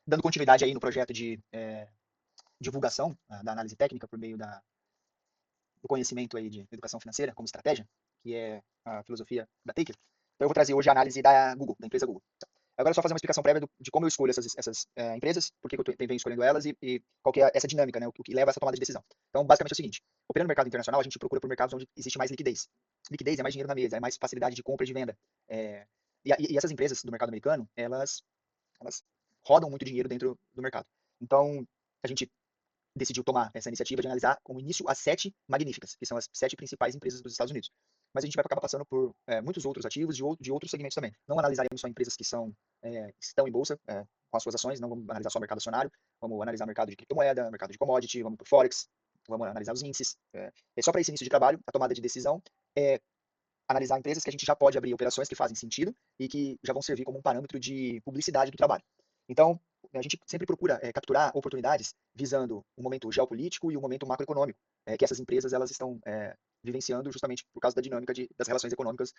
dando continuidade aí no projeto de divulgação da análise técnica por meio do conhecimento aí de educação financeira como estratégia, que é a filosofia da Taker. Então eu vou trazer hoje a análise da Google, da empresa Google. Agora é só fazer uma explicação prévia de como eu escolho essas empresas, por que eu venho escolhendo elas e qual que é essa dinâmica, né, o que leva a essa tomada de decisão. Então, basicamente é o seguinte, operando no mercado internacional, a gente procura por mercados onde existe mais liquidez. Liquidez é mais dinheiro na mesa, é mais facilidade de compra e de venda. E essas empresas do mercado americano, elas rodam muito dinheiro dentro do mercado. Então, a gente decidiu tomar essa iniciativa de analisar como início as 7 magníficas, que são as 7 principais empresas dos Estados Unidos. Mas a gente vai acabar passando por muitos outros ativos de outros segmentos também. Não analisaremos só empresas que estão em bolsa com as suas ações, não vamos analisar só o mercado acionário, vamos analisar o mercado de criptomoeda, mercado de commodity, vamos para o Forex, vamos analisar os índices. Só para esse início de trabalho, a tomada de decisão é analisar empresas que a gente já pode abrir operações que fazem sentido e que já vão servir como um parâmetro de publicidade do trabalho. Então, a gente sempre procura capturar oportunidades visando o momento geopolítico e o momento macroeconômico, que essas empresas elas estão vivenciando justamente por causa da dinâmica das relações econômicas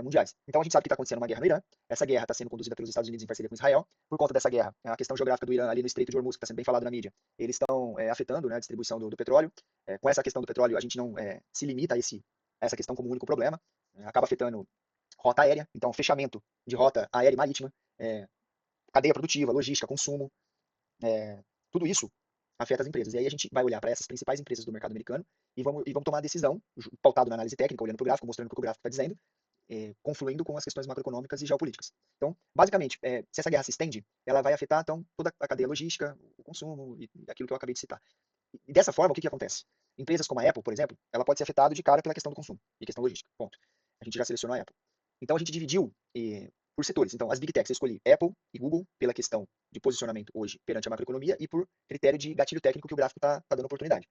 mundiais. Então, a gente sabe que está acontecendo uma guerra no Irã, essa guerra está sendo conduzida pelos Estados Unidos em parceria com Israel. Por conta dessa guerra, a questão geográfica do Irã ali no Estreito de Hormuz, que está sendo bem falado na mídia, eles estão afetando, né, a distribuição do petróleo. Com essa questão do petróleo, a gente não se limita a essa questão como único problema, acaba afetando rota aérea, então fechamento de rota aérea e marítima, cadeia produtiva, logística, consumo, tudo isso afeta as empresas. E aí a gente vai olhar para essas principais empresas do mercado americano e vamos tomar a decisão, pautado na análise técnica, olhando para o gráfico, mostrando o que o gráfico está dizendo, confluindo com as questões macroeconômicas e geopolíticas. Então, basicamente, se essa guerra se estende, ela vai afetar então toda a cadeia logística, o consumo e aquilo que eu acabei de citar. E dessa forma, o que acontece? Empresas como a Apple, por exemplo, ela pode ser afetada de cara pela questão do consumo e questão logística. Ponto. A gente já selecionou a Apple. Então a gente dividiu por setores. Então, as Big Techs eu escolhi Apple e Google pela questão de posicionamento hoje perante a macroeconomia e por critério de gatilho técnico que o gráfico está dando oportunidade.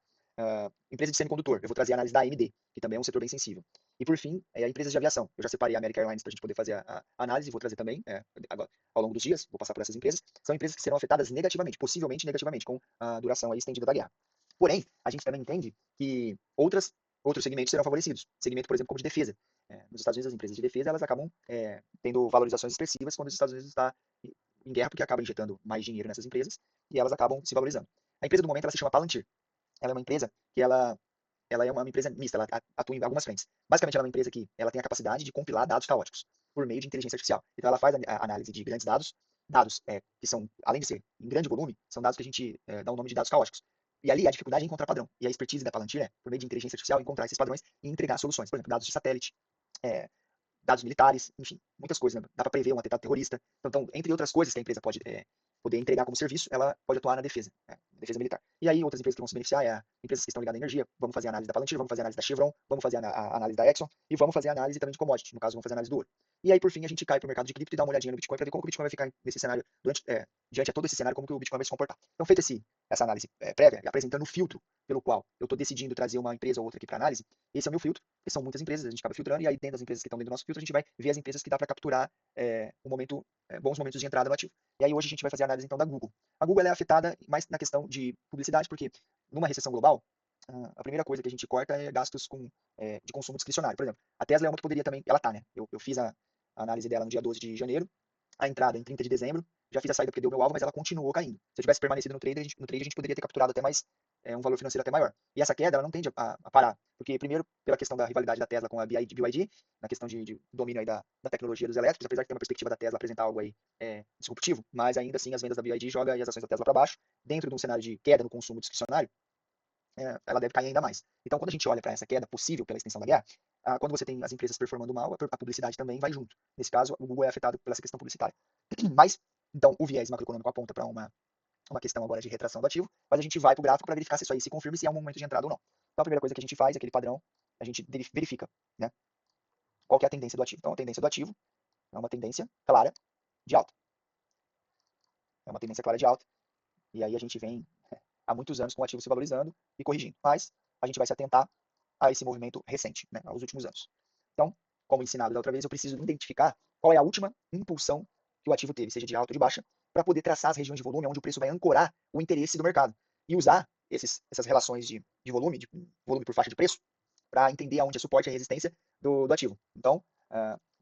Empresa de semicondutor, eu vou trazer a análise da AMD, que também é um setor bem sensível. E por fim, a empresa de aviação. Eu já separei a American Airlines para a gente poder fazer a análise, vou trazer também agora, ao longo dos dias, vou passar por essas empresas. São empresas que serão afetadas negativamente, possivelmente negativamente, com a duração aí estendida da guerra. Porém, a gente também entende que outros segmentos serão favorecidos. Segmento, por exemplo, como de defesa. Nos Estados Unidos, as empresas de defesa elas acabam tendo valorizações expressivas quando os Estados Unidos está em guerra, porque acaba injetando mais dinheiro nessas empresas e elas acabam se valorizando. A empresa do momento ela se chama Palantir. Ela é uma empresa que ela é uma empresa mista, ela atua em algumas frentes. Basicamente, ela é uma empresa que ela tem a capacidade de compilar dados caóticos por meio de inteligência artificial. Então, ela faz a análise de grandes dados que são, além de ser em grande volume, são dados que a gente dá o nome de dados caóticos. E ali a dificuldade é encontrar padrão. E a expertise da Palantir é, por meio de inteligência artificial, encontrar esses padrões e entregar soluções. Por exemplo, dados de satélite, dados militares, enfim, muitas coisas. Né? Dá para prever um atentado terrorista. Então, entre outras coisas que a empresa pode poder entregar como serviço, ela pode atuar na defesa militar. E aí, outras empresas que vão se beneficiar empresas que estão ligadas à energia. Vamos fazer a análise da Palantir, vamos fazer a análise da Chevron, vamos fazer a análise da Exxon e vamos fazer a análise também de commodity. No caso, vamos fazer a análise do ouro. E aí, por fim, a gente cai para o mercado de cripto e dá uma olhadinha no Bitcoin para ver como o Bitcoin vai ficar nesse cenário, diante a todo esse cenário, como que o Bitcoin vai se comportar. Então, feita essa análise prévia, apresentando o filtro pelo qual eu estou decidindo trazer uma empresa ou outra aqui para análise, esse é o meu filtro, porque são muitas empresas, a gente acaba filtrando, e aí dentro das empresas que estão dentro do nosso filtro, a gente vai ver as empresas que dá para capturar bons momentos de entrada no ativo. E aí hoje a gente vai fazer a análise então da Google. A Google ela é afetada mais na questão de publicidade, porque numa recessão global, a primeira coisa que a gente corta é gastos de consumo discricionário. Por exemplo, a Tesla é uma que poderia também, ela tá, né? Eu fiz a análise dela no dia 12 de janeiro, a entrada em 30 de dezembro, já fiz a saída porque deu meu alvo, mas ela continuou caindo. Se eu tivesse permanecido no trade, a gente poderia ter capturado até mais um valor financeiro até maior. E essa queda, ela não tende a parar, porque primeiro, pela questão da rivalidade da Tesla com a BYD, na questão de domínio aí da tecnologia dos elétricos, apesar de ter uma perspectiva da Tesla apresentar algo aí disruptivo, mas ainda assim as vendas da BYD jogam as ações da Tesla para baixo, dentro de um cenário de queda no consumo discricionário, ela deve cair ainda mais. Então, quando a gente olha para essa queda possível pela extensão da guerra, quando você tem as empresas performando mal, a publicidade também vai junto. Nesse caso, o Google é afetado pela essa questão publicitária. Mas, então, o viés macroeconômico aponta para uma questão agora de retração do ativo, mas a gente vai para o gráfico para verificar se isso aí se confirma e se é um momento de entrada ou não. Então, a primeira coisa que a gente faz, aquele padrão, a gente verifica, né, qual que é a tendência do ativo. Então, a tendência do ativo é uma tendência clara de alta. É uma tendência clara de alta. E aí a gente vem há muitos anos com o ativo se valorizando e corrigindo. Mas a gente vai se atentar a esse movimento recente, né, aos últimos anos. Então, como ensinado da outra vez, eu preciso identificar qual é a última impulsão que o ativo teve, seja de alta ou de baixa, para poder traçar as regiões de volume onde o preço vai ancorar o interesse do mercado. E usar essas relações de volume por faixa de preço, para entender aonde é suporte e resistência do ativo. Então,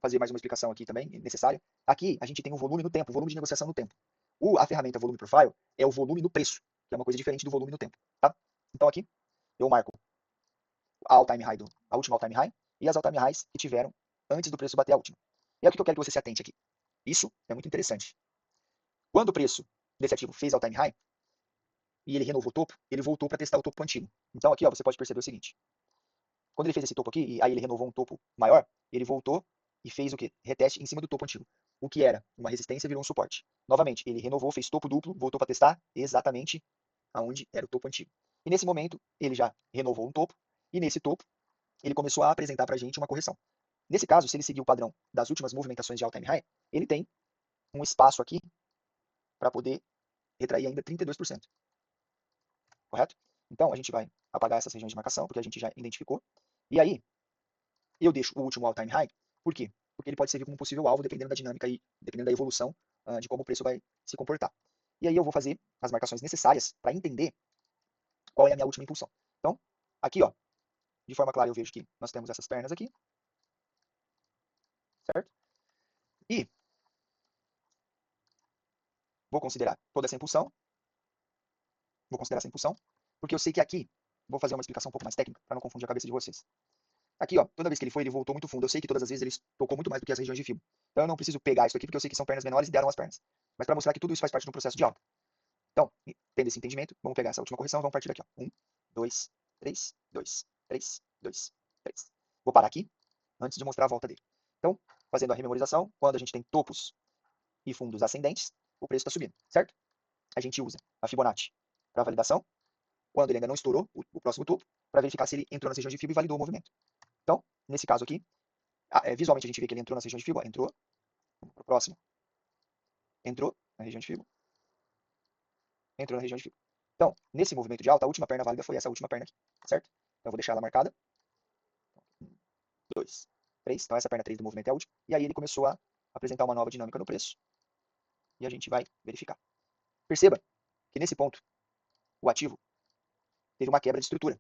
fazer mais uma explicação aqui também, necessária. Aqui, a gente tem o volume no tempo, o volume de negociação no tempo. A ferramenta Volume Profile é o volume no preço, que é uma coisa diferente do volume no tempo, tá? Então aqui eu marco a all-time high, a última all-time high e as all-time highs que tiveram antes do preço bater a última. E é o que eu quero que você se atente aqui. Isso é muito interessante. Quando o preço desse ativo fez all-time high e ele renovou o topo, ele voltou para testar o topo antigo. Então aqui ó, você pode perceber o seguinte. Quando ele fez esse topo aqui, e aí ele renovou um topo maior, ele voltou e fez o quê? Reteste em cima do topo antigo. O que era uma resistência virou um suporte. Novamente, ele renovou, fez topo duplo, voltou para testar exatamente aonde era o topo antigo. E nesse momento, ele já renovou um topo, e nesse topo, ele começou a apresentar para a gente uma correção. Nesse caso, se ele seguir o padrão das últimas movimentações de all-time high, ele tem um espaço aqui para poder retrair ainda 32%. Correto? Então, a gente vai apagar essas regiões de marcação, porque a gente já identificou. E aí, eu deixo o último all-time high. Por quê? Porque ele pode servir como possível alvo, dependendo da dinâmica e dependendo da evolução de como o preço vai se comportar. E aí eu vou fazer as marcações necessárias para entender qual é a minha última impulsão. Então, aqui, ó, de forma clara eu vejo que nós temos essas pernas aqui, certo? E vou considerar toda essa impulsão, porque eu sei que aqui, vou fazer uma explicação um pouco mais técnica, para não confundir a cabeça de vocês. Aqui, ó, toda vez que ele foi, ele voltou muito fundo. Eu sei que todas as vezes ele tocou muito mais do que as regiões de fibra. Então eu não preciso pegar isso aqui, porque eu sei que são pernas menores e deram as pernas. Mas para mostrar que tudo isso faz parte de um processo de alta. Então, tendo esse entendimento, vamos pegar essa última correção, vamos partir daqui, ó. 1, 2, 3, 2, 3, 2, 3. Vou parar aqui, antes de mostrar a volta dele. Então, fazendo a rememorização, quando a gente tem topos e fundos ascendentes, o preço está subindo, certo? A gente usa a Fibonacci para validação, quando ele ainda não estourou o próximo topo, para verificar se ele entrou nas regiões de fibra e validou o movimento. Então, nesse caso aqui, visualmente a gente vê que ele entrou nas regiões de fibra, entrou, vamos para o próximo, entrou na região de fibra, entrou na região de fibra. Então, nesse movimento de alta, a última perna válida foi essa última perna aqui, certo? Então, eu vou deixar ela marcada. 1, 2, 3. Então, essa perna 3 do movimento é a última. E aí ele começou a apresentar uma nova dinâmica no preço. E a gente vai verificar. Perceba que nesse ponto, o ativo teve uma quebra de estrutura.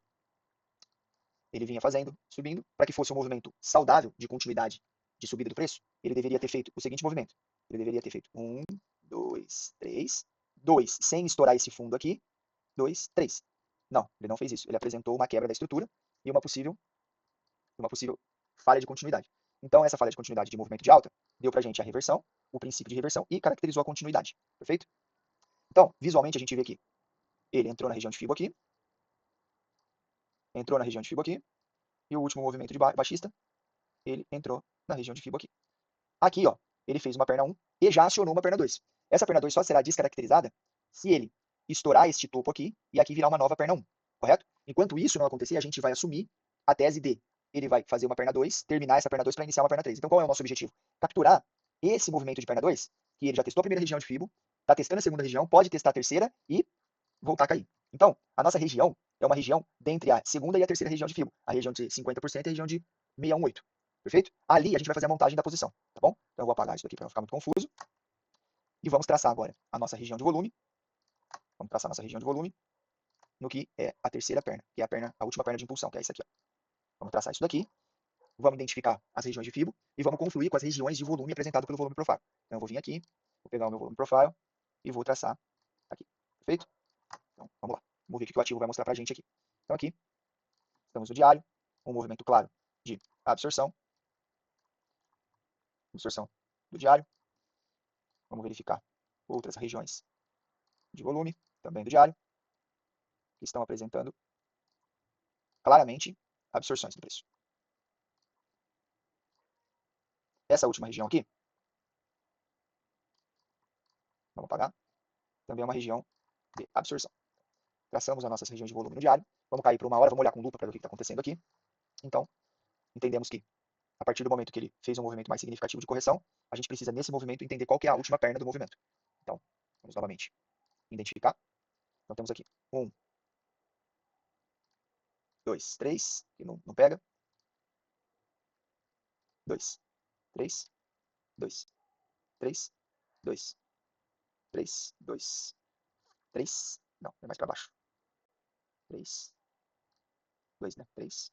Ele vinha fazendo, subindo, para que fosse um movimento saudável de continuidade de subida do preço, ele deveria ter feito o seguinte movimento. Ele deveria ter feito 1, 2, 3, 2, sem estourar esse fundo aqui, 2, 3. Não, ele não fez isso. Ele apresentou uma quebra da estrutura e uma possível falha de continuidade. Então, essa falha de continuidade de movimento de alta deu para a gente a reversão, o princípio de reversão e caracterizou a continuidade. Perfeito? Então, visualmente, a gente vê aqui. Ele entrou na região de Fibo aqui, e o último movimento de baixista, ele entrou na região de Fibo aqui. Aqui, ó, ele fez uma perna 1 e já acionou uma perna 2. Essa perna 2 só será descaracterizada se ele estourar este topo aqui e aqui virar uma nova perna 1, correto? Enquanto isso não acontecer, a gente vai assumir a tese de ele vai fazer uma perna 2, terminar essa perna 2 para iniciar uma perna 3. Então qual é o nosso objetivo? Capturar esse movimento de perna 2, que ele já testou a primeira região de Fibo, está testando a segunda região, pode testar a terceira e voltar a cair. Então, a nossa região é uma região dentre a segunda e a terceira região de Fibo, a região de 50% e a região de 618. Perfeito? Ali a gente vai fazer a montagem da posição, tá bom? Então eu vou apagar isso aqui para não ficar muito confuso. E vamos traçar agora a nossa região de volume. Vamos traçar a nossa região de volume no que é a terceira perna, que é a última perna de impulsão, que é isso aqui, ó. Vamos traçar isso daqui. Vamos identificar as regiões de Fibo e vamos confluir com as regiões de volume apresentado pelo volume profile. Então eu vou vir aqui, vou pegar o meu volume profile e vou traçar aqui. Perfeito? Então vamos lá. Vamos ver o que o ativo vai mostrar pra gente aqui. Então aqui, estamos no diário, um movimento claro de absorção do diário. Vamos verificar outras regiões de volume, também do diário, que estão apresentando claramente absorções do preço. Essa última região aqui, vamos apagar, também é uma região de absorção. Traçamos as nossas regiões de volume no diário, vamos cair por uma hora, vamos olhar com lupa para ver o que está acontecendo aqui. Então, entendemos que a partir do momento que ele fez um movimento mais significativo de correção, a gente precisa nesse movimento entender qual que é a última perna do movimento. Então, vamos novamente identificar. Então temos aqui 1, 2, 3, que não pega. 2, 3, 2, 3, 2, 3, 2, 3. Não, é mais para baixo. 3, 2, né? 3.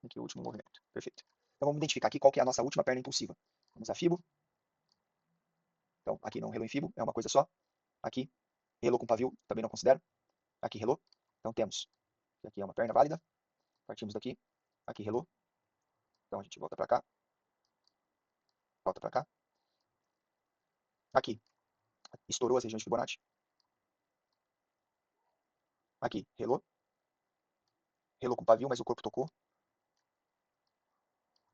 Aqui o último movimento. Perfeito. Então vamos identificar aqui qual que é a nossa última perna impulsiva. Vamos a Fibo. aqui não relou em fibo, é uma coisa só. Aqui, relou com pavio, também não considero. Aqui relou. Então temos que aqui é uma perna válida. Partimos daqui. Aqui relou. Então a gente volta para cá. Volta para cá. Aqui, estourou as regiões de Fibonacci. Aqui, relou. Relou com pavio, mas o corpo tocou.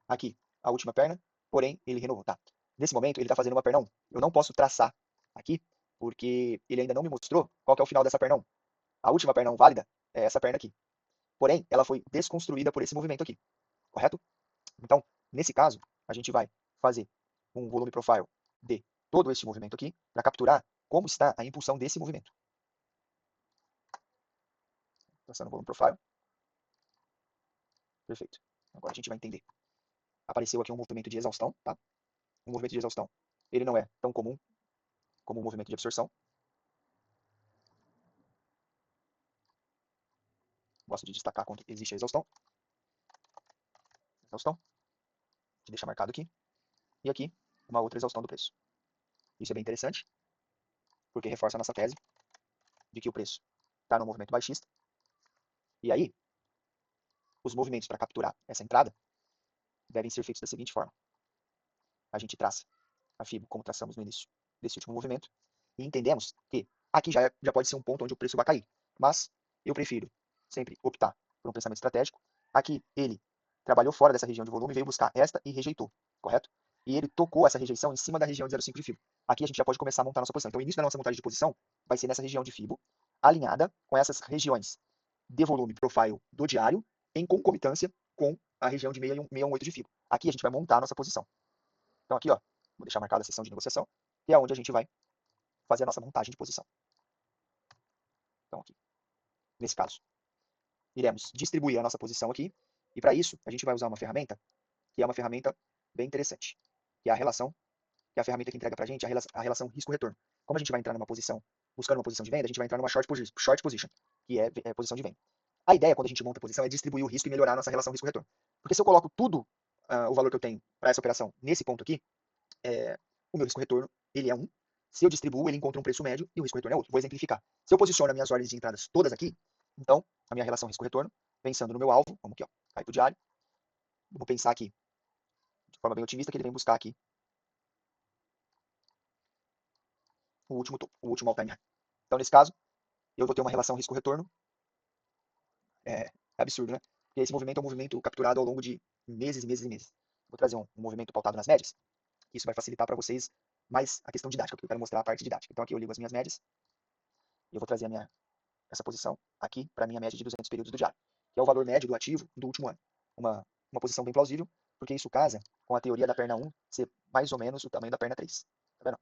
Aqui, a última perna, porém, ele renovou, tá? Nesse momento, ele está fazendo uma perna 1. Eu não posso traçar aqui, porque ele ainda não me mostrou qual que é o final dessa perna 1. A última perna 1 válida é essa perna aqui. Porém, ela foi desconstruída por esse movimento aqui, correto? Então, nesse caso, a gente vai fazer um volume profile de todo esse movimento aqui, para capturar como está a impulsão desse movimento. Traçando o volume profile. Perfeito. Agora a gente vai entender. Apareceu aqui um movimento de exaustão, tá? Um movimento de exaustão. Ele não é tão comum como o movimento de absorção. Gosto de destacar quando existe a exaustão. Exaustão. Que deixa marcado aqui. E aqui, uma outra exaustão do preço. Isso é bem interessante, porque reforça a nossa tese de que o preço está no movimento baixista. E aí, os movimentos para capturar essa entrada devem ser feitos da seguinte forma. A gente traça a FIBO como traçamos no início desse último movimento e entendemos que aqui já pode ser um ponto onde o preço vai cair. Mas eu prefiro sempre optar por um pensamento estratégico. Aqui ele trabalhou fora dessa região de volume, veio buscar esta e rejeitou, correto? E ele tocou essa rejeição em cima da região de 0,5 de FIBO. Aqui a gente já pode começar a montar nossa posição. Então o início da nossa montagem de posição vai ser nessa região de FIBO, alinhada com essas regiões de volume profile do diário, em concomitância com a região de 618 de FIBO. Aqui a gente vai montar a nossa posição. Então aqui, ó, vou deixar marcada a sessão de negociação, que é onde a gente vai fazer a nossa montagem de posição. Então aqui, nesse caso, iremos distribuir a nossa posição aqui, e para isso a gente vai usar uma ferramenta, que é uma ferramenta bem interessante, que é a relação, que é a ferramenta que entrega para a gente a relação risco-retorno. Como a gente vai entrar numa posição, buscando uma posição de venda, a gente vai entrar numa short position, que é posição de venda. A ideia, quando a gente monta a posição, é distribuir o risco e melhorar a nossa relação risco-retorno. Porque se eu coloco tudo, o valor que eu tenho para essa operação nesse ponto aqui, o meu risco-retorno ele é 1. Se eu distribuo, ele encontra um preço médio e o risco-retorno é outro. Vou exemplificar. Se eu posiciono as minhas ordens de entradas todas aqui, então a minha relação risco-retorno, pensando no meu alvo, vamos aqui, ó, cai para o diário, vou pensar aqui, de forma bem otimista, que ele vem buscar aqui o último topo, o último all-time high. Então, nesse caso, eu vou ter uma relação risco-retorno absurdo, né? Porque esse movimento é um movimento capturado ao longo de meses e meses e meses. Vou trazer um movimento pautado nas médias. Isso vai facilitar para vocês mais a questão didática, porque eu quero mostrar a parte didática. Então aqui eu ligo as minhas médias e eu vou trazer essa posição aqui para a minha média de 200 períodos do diário, que é o valor médio do ativo do último ano. Uma posição bem plausível, porque isso casa com a teoria da perna 1 ser mais ou menos o tamanho da perna 3. Tá vendo?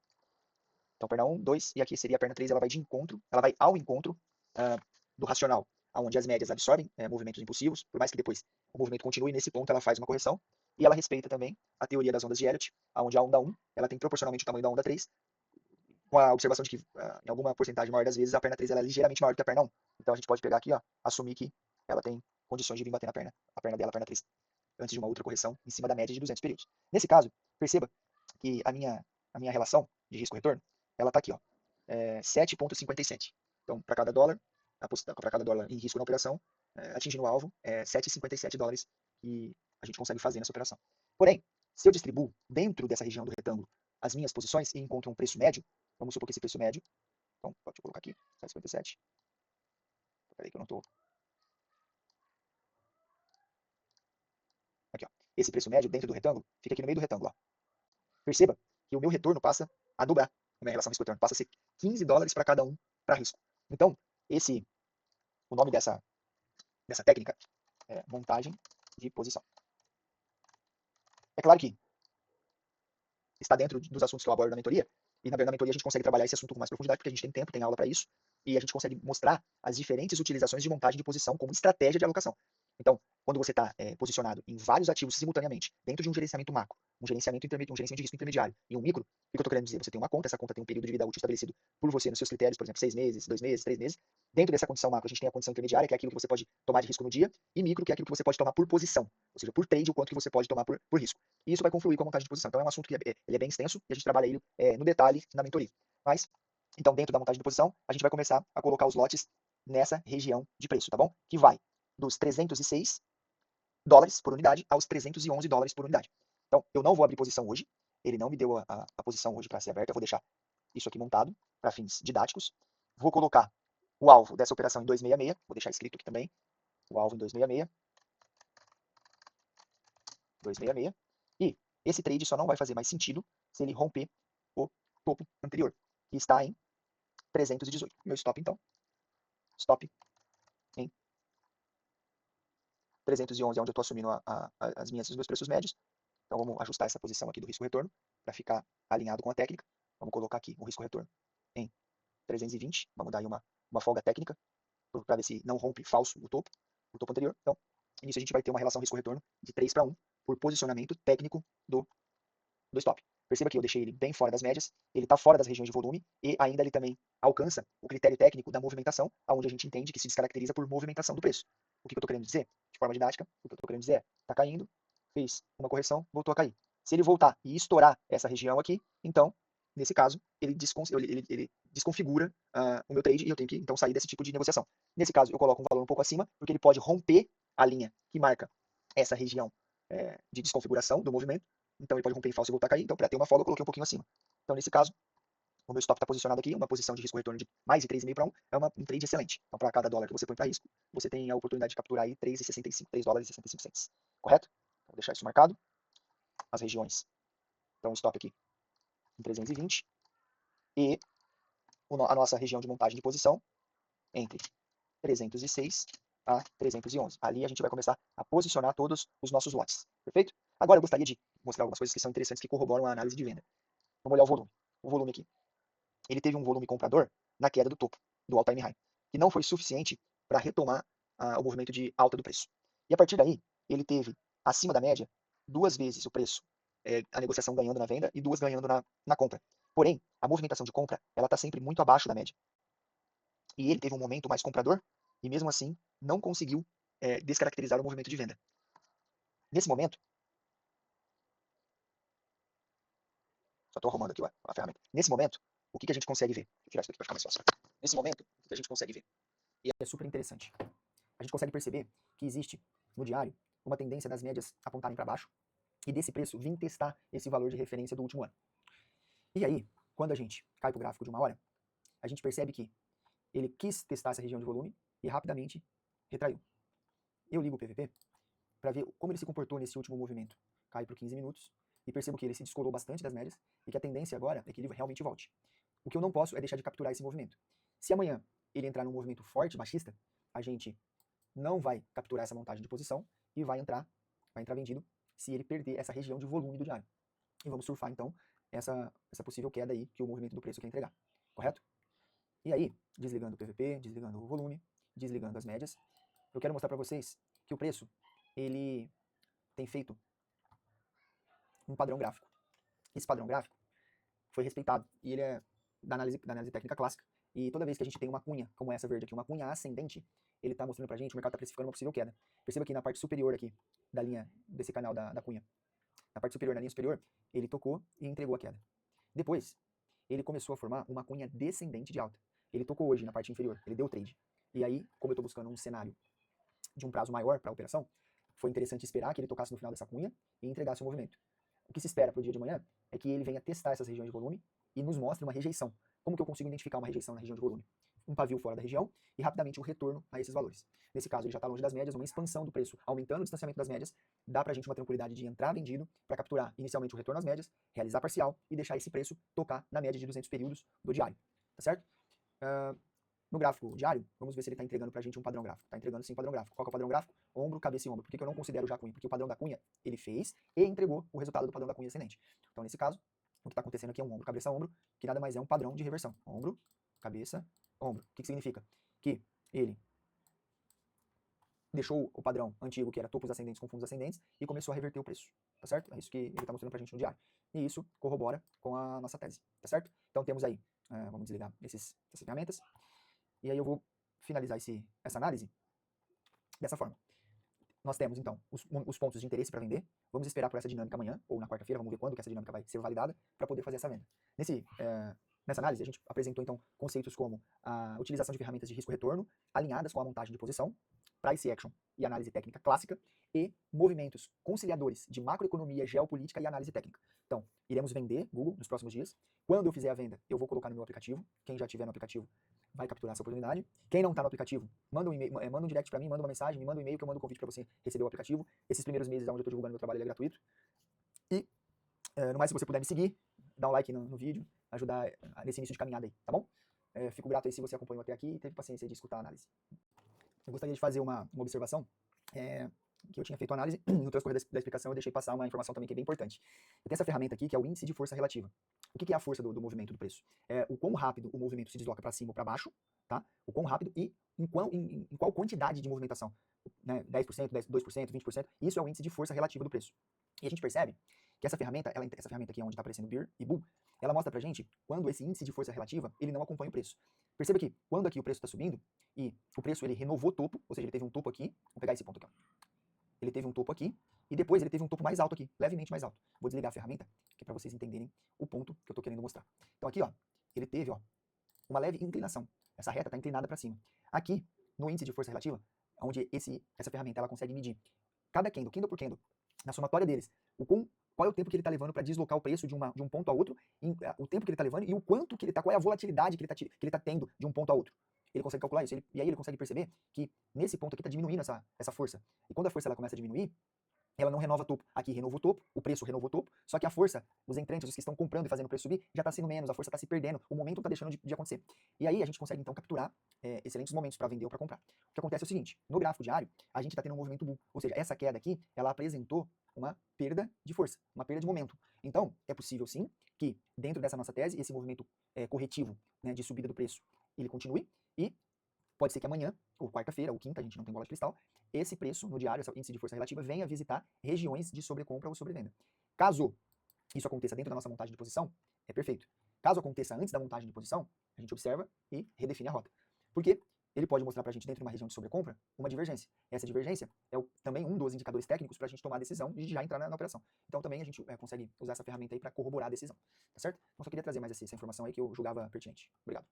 Então perna 1, 2, e aqui seria a perna 3, ela vai de encontro, ela vai ao encontro do racional, onde as médias absorvem movimentos impulsivos, por mais que depois o movimento continue, nesse ponto ela faz uma correção, e ela respeita também a teoria das ondas de Elliott, onde a onda 1 ela tem proporcionalmente o tamanho da onda 3, com a observação de que, em alguma porcentagem maior das vezes, a perna 3 ela é ligeiramente maior do que a perna 1. Então a gente pode pegar aqui, ó, assumir que ela tem condições de vir bater a perna dela, a perna 3, antes de uma outra correção em cima da média de 200 períodos. Nesse caso, perceba que a minha relação de risco-retorno, ela está aqui, ó, 7,57. Então, para cada dólar, para cada dólar em risco na operação, atingindo o alvo, é 7,57 dólares que a gente consegue fazer nessa operação. Porém, se eu distribuo dentro dessa região do retângulo as minhas posições e encontro um preço médio, vamos supor que esse preço médio, então, pode colocar aqui, 7,57. Peraí que eu não estou... Aqui, ó. Esse preço médio dentro do retângulo fica aqui no meio do retângulo, ó. Perceba que o meu retorno passa a dobrar. A minha relação risco-retorno passa a ser 15 dólares para cada um para risco. Então, o nome dessa técnica é montagem de posição. É claro que está dentro dos assuntos que eu abordo na mentoria, e na mentoria a gente consegue trabalhar esse assunto com mais profundidade, porque a gente tem tempo, tem aula para isso, e a gente consegue mostrar as diferentes utilizações de montagem de posição como estratégia de alocação. Então, quando você está posicionado em vários ativos simultaneamente, dentro de um gerenciamento macro, um gerenciamento de risco intermediário e um micro, o que eu estou querendo dizer? Você tem uma conta, essa conta tem um período de vida útil estabelecido por você nos seus critérios, por exemplo, 6 meses, 2 meses, 3 meses. Dentro dessa condição macro, a gente tem a condição intermediária, que é aquilo que você pode tomar de risco no dia, e micro, que é aquilo que você pode tomar por posição, ou seja, por trade, o quanto que você pode tomar por risco. E isso vai confluir com a montagem de posição. Então, é um assunto que ele é bem extenso e a gente trabalha ele no detalhe na mentoria. Mas, então, dentro da montagem de posição, a gente vai começar a colocar os lotes nessa região de preço, tá bom? Que vai dos 306 dólares por unidade aos 311 dólares por unidade. Então, eu não vou abrir posição hoje, ele não me deu a posição hoje para ser aberta, eu vou deixar isso aqui montado para fins didáticos. Vou colocar o alvo dessa operação em 266, vou deixar escrito aqui também, o alvo em 266, 266, e esse trade só não vai fazer mais sentido se ele romper o topo anterior, que está em 318. Meu stop, então, stop em 311 é onde eu estou assumindo os meus preços médios. Então vamos ajustar essa posição aqui do risco-retorno para ficar alinhado com a técnica. Vamos colocar aqui o risco-retorno em 320. Vamos dar aí uma folga técnica para ver se não rompe falso o topo anterior. Então, nisso a gente vai ter uma relação risco-retorno de 3 para 1 por posicionamento técnico do stop. Perceba que eu deixei ele bem fora das médias, ele está fora das regiões de volume e ainda ele também alcança o critério técnico da movimentação, onde a gente entende que se descaracteriza por movimentação do preço. O que eu estou querendo dizer? De forma didática, o que eu estou querendo dizer é, está caindo, fez uma correção, voltou a cair. Se ele voltar e estourar essa região aqui, então, nesse caso, ele desconfigura o meu trade e eu tenho que, então, sair desse tipo de negociação. Nesse caso, eu coloco um valor um pouco acima, porque ele pode romper a linha que marca essa região de desconfiguração do movimento. Então ele pode romper em falso e voltar a cair. Então, para ter uma folga, eu coloquei um pouquinho acima. Então, nesse caso, o meu stop está posicionado aqui, uma posição de risco-retorno de mais de 3,5 para 1, é um trade excelente. Então, para cada dólar que você põe para risco, você tem a oportunidade de capturar aí 3,65, 3 dólares e 65 cents. Correto? Vou deixar isso marcado. As regiões. Então, o stop aqui em 320. E a nossa região de montagem de posição entre 306 a 311. Ali a gente vai começar a posicionar todos os nossos lotes. Perfeito? Agora eu gostaria de mostrar algumas coisas que são interessantes que corroboram a análise de venda. Vamos olhar o volume. O volume aqui. Ele teve um volume comprador na queda do topo, do all-time high, que não foi suficiente para retomar o movimento de alta do preço. E a partir daí, ele teve, acima da média, 2 vezes o preço, a negociação ganhando na venda e 2 ganhando na compra. Porém, a movimentação de compra ela está sempre muito abaixo da média. E ele teve um momento mais comprador e, mesmo assim, não conseguiu descaracterizar o movimento de venda. Nesse momento, só estou arrumando aqui a ferramenta. Nesse momento, o que a gente consegue ver? Vou tirar isso aqui para ficar mais fácil. Nesse momento, o que a gente consegue ver? E é super interessante. A gente consegue perceber que existe no diário uma tendência das médias apontarem para baixo e desse preço vir testar esse valor de referência do último ano. E aí, quando a gente cai para o gráfico de uma hora, a gente percebe que ele quis testar essa região de volume e rapidamente retraiu. Eu ligo o PVP para ver como ele se comportou nesse último movimento. Cai por 15 minutos e percebo que ele se descolou bastante das médias e que a tendência agora é que ele realmente volte. O que eu não posso é deixar de capturar esse movimento. Se amanhã ele entrar num movimento forte, baixista, a gente não vai capturar essa montagem de posição e vai entrar vendido se ele perder essa região de volume do diário. E vamos surfar, então, essa possível queda aí que o movimento do preço quer entregar. Correto? E aí, desligando o PVP, desligando o volume, desligando as médias, eu quero mostrar para vocês que o preço, ele tem feito um padrão gráfico. Esse padrão gráfico foi respeitado e ele é da análise técnica clássica. E toda vez que a gente tem uma cunha, como essa verde aqui, uma cunha ascendente, ele está mostrando pra gente, o mercado está precificando uma possível queda. Perceba que na parte superior aqui da linha, desse canal da cunha, na parte superior, na linha superior, ele tocou e entregou a queda. Depois, ele começou a formar uma cunha descendente de alta. Ele tocou hoje na parte inferior, ele deu trade. E aí, como eu estou buscando um cenário de um prazo maior para a operação, foi interessante esperar que ele tocasse no final dessa cunha e entregasse o movimento. O que se espera para o dia de amanhã é que ele venha testar essas regiões de volume e nos mostre uma rejeição. Como que eu consigo identificar uma rejeição na região de volume? Um pavio fora da região e rapidamente um retorno a esses valores. Nesse caso, ele já está longe das médias, uma expansão do preço, aumentando o distanciamento das médias, dá para a gente uma tranquilidade de entrar vendido para capturar inicialmente o retorno às médias, realizar parcial e deixar esse preço tocar na média de 200 períodos do diário. Tá certo? No gráfico diário, vamos ver se ele está entregando para a gente um padrão gráfico. Está entregando sim um padrão gráfico. Qual que é o padrão gráfico? Ombro, cabeça e ombro. Por que eu não considero já a cunha? Porque o padrão da cunha, ele fez e entregou o resultado do padrão da cunha ascendente. Então, nesse caso, o que está acontecendo aqui é um ombro, cabeça, ombro, que nada mais é um padrão de reversão. Ombro, cabeça, ombro. O que significa? Que ele deixou o padrão antigo, que era topos ascendentes com fundos ascendentes, e começou a reverter o preço, tá certo? É isso que ele está mostrando pra gente no diário. E isso corrobora com a nossa tese, tá certo? Então temos aí, vamos desligar essas ferramentas, e aí eu vou finalizar essa análise dessa forma. Nós temos, então, os pontos de interesse para vender. Vamos esperar por essa dinâmica amanhã, ou na quarta-feira, vamos ver quando que essa dinâmica vai ser validada, para poder fazer essa venda. Nessa análise, a gente apresentou, então, conceitos como a utilização de ferramentas de risco-retorno, alinhadas com a montagem de posição, price action e análise técnica clássica, e movimentos conciliadores de macroeconomia, geopolítica e análise técnica. Então, iremos vender Google nos próximos dias. Quando eu fizer a venda, eu vou colocar no meu aplicativo. Quem já tiver no aplicativo vai capturar essa oportunidade. Quem não está no aplicativo, manda um e-mail, manda um direct para mim, manda uma mensagem, me manda um e-mail que eu mando um convite para você receber o aplicativo. Esses primeiros meses onde eu estou divulgando meu trabalho, ele é gratuito. E, no mais, se você puder me seguir, dá um like no vídeo, ajudar nesse início de caminhada aí, tá bom? Fico grato aí se você acompanhou até aqui e teve paciência de escutar a análise. Eu gostaria de fazer uma observação, que eu tinha feito a análise, no transcorrer da explicação eu deixei passar uma informação também que é bem importante. Eu tenho essa ferramenta aqui que é o índice de força relativa. O que é a força do movimento do preço? É o quão rápido o movimento se desloca para cima ou para baixo, tá? O quão rápido e em qual quantidade de movimentação, né? 10%, 2%, 20%, isso é o índice de força relativa do preço. E a gente percebe que essa ferramenta aqui onde está aparecendo Beer e Bull, ela mostra pra gente quando esse índice de força relativa, ele não acompanha o preço. Perceba que quando aqui o preço está subindo e o preço ele renovou topo, ou seja, ele teve um topo aqui, vou pegar esse ponto aqui, ó. Ele teve um topo aqui e depois ele teve um topo mais alto aqui, levemente mais alto. Vou desligar a ferramenta, que é para vocês entenderem o ponto que eu estou querendo mostrar. Então aqui, ó, ele teve, ó, uma leve inclinação. Essa reta está inclinada para cima. Aqui, no índice de força relativa, onde essa ferramenta ela consegue medir cada candle por candle, na somatória deles, qual é o tempo que ele está levando para deslocar o preço de um ponto a outro, o tempo que ele está levando e o quanto que ele está, qual é a volatilidade que ele tá tendo de um ponto a outro. Ele consegue calcular isso, e aí ele consegue perceber que nesse ponto aqui está diminuindo essa força. E quando a força ela começa a diminuir, ela não renova topo. Aqui renovou topo, o preço renovou topo, só que a força, os entrantes, os que estão comprando e fazendo o preço subir, já está sendo menos, a força está se perdendo, o momento está deixando de acontecer. E aí a gente consegue então capturar excelentes momentos para vender ou para comprar. O que acontece é o seguinte, no gráfico diário, a gente está tendo um movimento bull, ou seja, essa queda aqui, ela apresentou uma perda de força, uma perda de momento. Então, é possível sim que dentro dessa nossa tese, esse movimento corretivo, né, de subida do preço, ele continue e pode ser que amanhã, ou quarta-feira, ou quinta, a gente não tem bola de cristal, esse preço no diário, esse índice de força relativa, venha visitar regiões de sobrecompra ou sobrevenda. Caso isso aconteça dentro da nossa montagem de posição, é perfeito. Caso aconteça antes da montagem de posição, a gente observa e redefine a rota. Porque ele pode mostrar para a gente, dentro de uma região de sobrecompra, uma divergência. Essa divergência é também um dos indicadores técnicos para a gente tomar a decisão de já entrar na operação. Então também a gente consegue usar essa ferramenta aí para corroborar a decisão. Tá certo? Então só queria trazer mais essa informação aí que eu julgava pertinente. Obrigado.